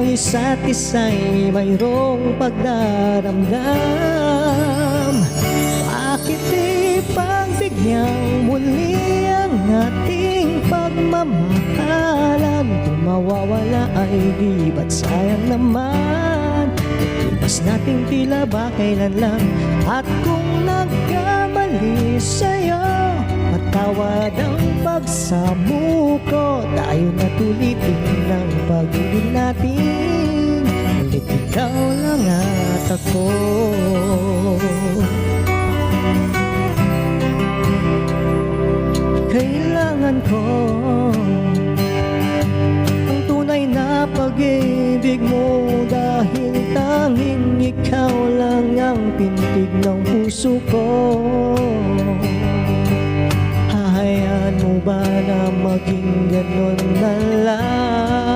isa't isa'y mayroong pagdaramdam. Bakit di pagbigyan muli ang ating pagmamahalan? Kung mawawala ay di ba't sayang naman? Ipas nating tila ba kailan lang? At kung nagkamali sa'yo, patawad ang pagsamuko. Tayo na tulitin ng pag-ibig natin, ulit ikaw lang at ako. Kailangan ko ang tunay na pag-ibig mo, dahil tanging ikaw lang ang pintig ng puso ko. Hahayaan mo ba na maging ganon na lang?